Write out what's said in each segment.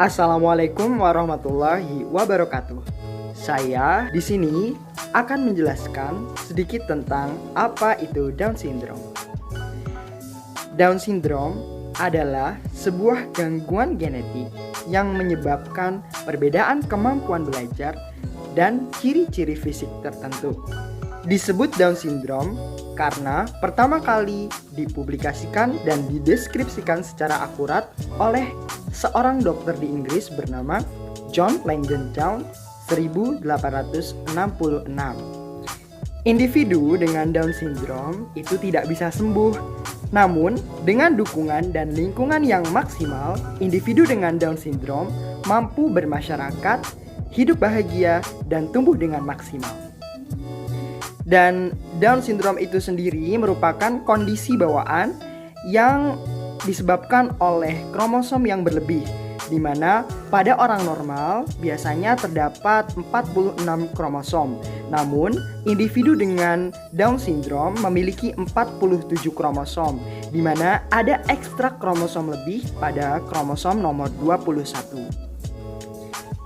Assalamualaikum warahmatullahi wabarakatuh. Saya di sini akan menjelaskan sedikit tentang apa itu Down syndrome. Down syndrome adalah sebuah gangguan genetik yang menyebabkan perbedaan kemampuan belajar dan ciri-ciri fisik tertentu. Disebut Down syndrome karena pertama kali dipublikasikan dan dideskripsikan secara akurat oleh seorang dokter di Inggris bernama John Langdon Down 1866. Individu dengan Down syndrome itu tidak bisa sembuh. Namun, dengan dukungan dan lingkungan yang maksimal, individu dengan Down syndrome mampu bermasyarakat, hidup bahagia, dan tumbuh dengan maksimal. Dan Down syndrome itu sendiri merupakan kondisi bawaan yang disebabkan oleh kromosom yang berlebih, di mana pada orang normal biasanya terdapat 46 kromosom. Namun, individu dengan Down syndrome memiliki 47 kromosom, di mana ada ekstra kromosom lebih pada kromosom nomor 21.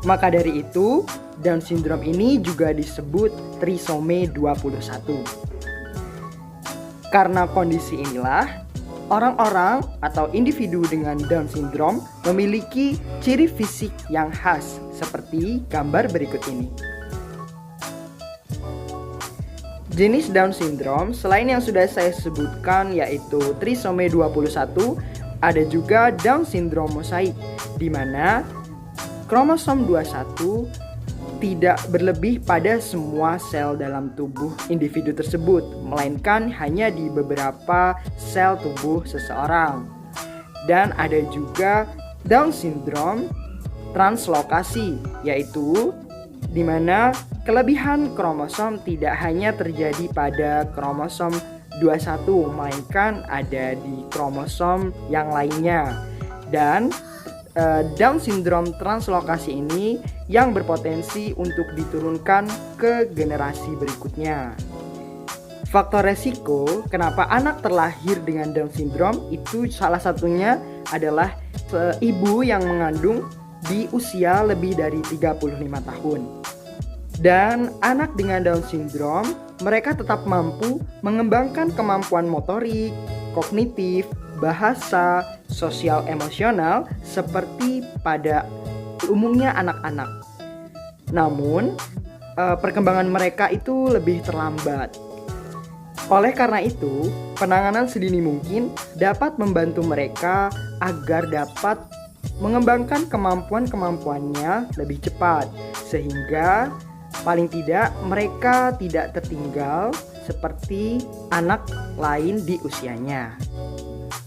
Maka dari itu, Down syndrome ini juga disebut trisome 21. Karena kondisi inilah, orang-orang atau individu dengan Down syndrome memiliki ciri fisik yang khas seperti gambar berikut ini. Jenis Down syndrome selain yang sudah saya sebutkan yaitu trisome 21, ada juga Down syndrome mosaik di mana kromosom 21 tidak berlebih pada semua sel dalam tubuh individu tersebut, melainkan hanya di beberapa sel tubuh seseorang. Dan ada juga Down syndrome translokasi, yaitu di mana kelebihan kromosom tidak hanya terjadi pada kromosom 21, melainkan ada di kromosom yang lainnya. Dan Down syndrome translokasi ini yang berpotensi untuk diturunkan ke generasi berikutnya. Faktor resiko kenapa anak terlahir dengan Down syndrome itu salah satunya adalah ibu yang mengandung di usia lebih dari 35 tahun. Dan anak dengan Down syndrome, mereka tetap mampu mengembangkan kemampuan motorik, kognitif, bahasa, sosial emosional seperti pada umumnya anak-anak. Namun, perkembangan mereka itu lebih terlambat. Oleh karena itu, penanganan sedini mungkin dapat membantu mereka agar dapat mengembangkan kemampuan-kemampuannya lebih cepat, sehingga paling tidak mereka tidak tertinggal seperti anak lain di usianya.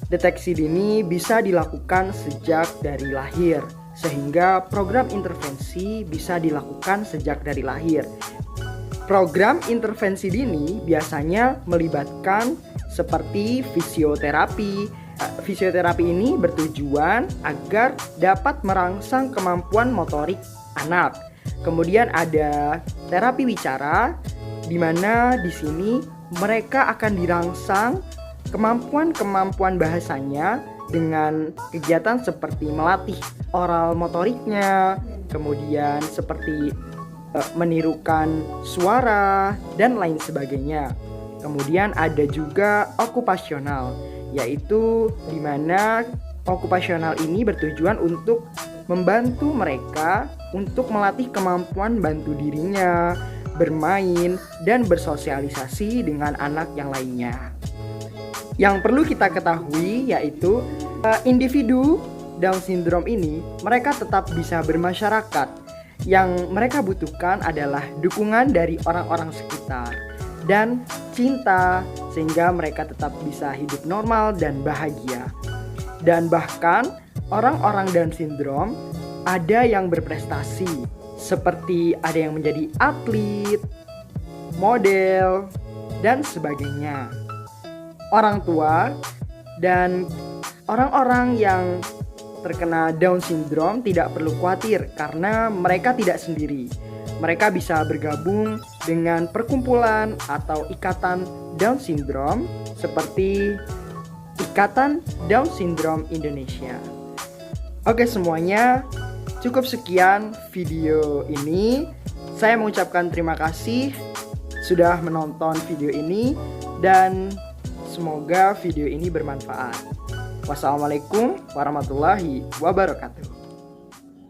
Deteksi dini bisa dilakukan sejak dari lahir, sehingga program intervensi bisa dilakukan sejak dari lahir. Program intervensi dini biasanya melibatkan seperti fisioterapi. Fisioterapi ini bertujuan agar dapat merangsang kemampuan motorik anak. Kemudian ada terapi wicara, di mana di sini mereka akan dirangsang kemampuan-kemampuan bahasanya dengan kegiatan seperti melatih oral motoriknya, kemudian seperti menirukan suara dan lain sebagainya. Kemudian ada juga okupasional, yaitu di mana okupasional ini bertujuan untuk membantu mereka untuk melatih kemampuan bantu dirinya, bermain, dan bersosialisasi dengan anak yang lainnya. Yang perlu kita ketahui yaitu individu Down syndrome ini mereka tetap bisa bermasyarakat. Yang mereka butuhkan adalah dukungan dari orang-orang sekitar dan cinta sehingga mereka tetap bisa hidup normal dan bahagia. Dan bahkan orang-orang Down syndrome ada yang berprestasi, seperti ada yang menjadi atlet, model, dan sebagainya. Orang tua dan orang-orang yang terkena Down syndrome tidak perlu khawatir karena mereka tidak sendiri. Mereka bisa bergabung dengan perkumpulan atau ikatan Down syndrome seperti Ikatan Down Syndrome Indonesia. Oke semuanya, Cukup sekian video ini. Saya mengucapkan terima kasih sudah menonton video ini dan semoga video ini bermanfaat. Wassalamualaikum warahmatullahi wabarakatuh.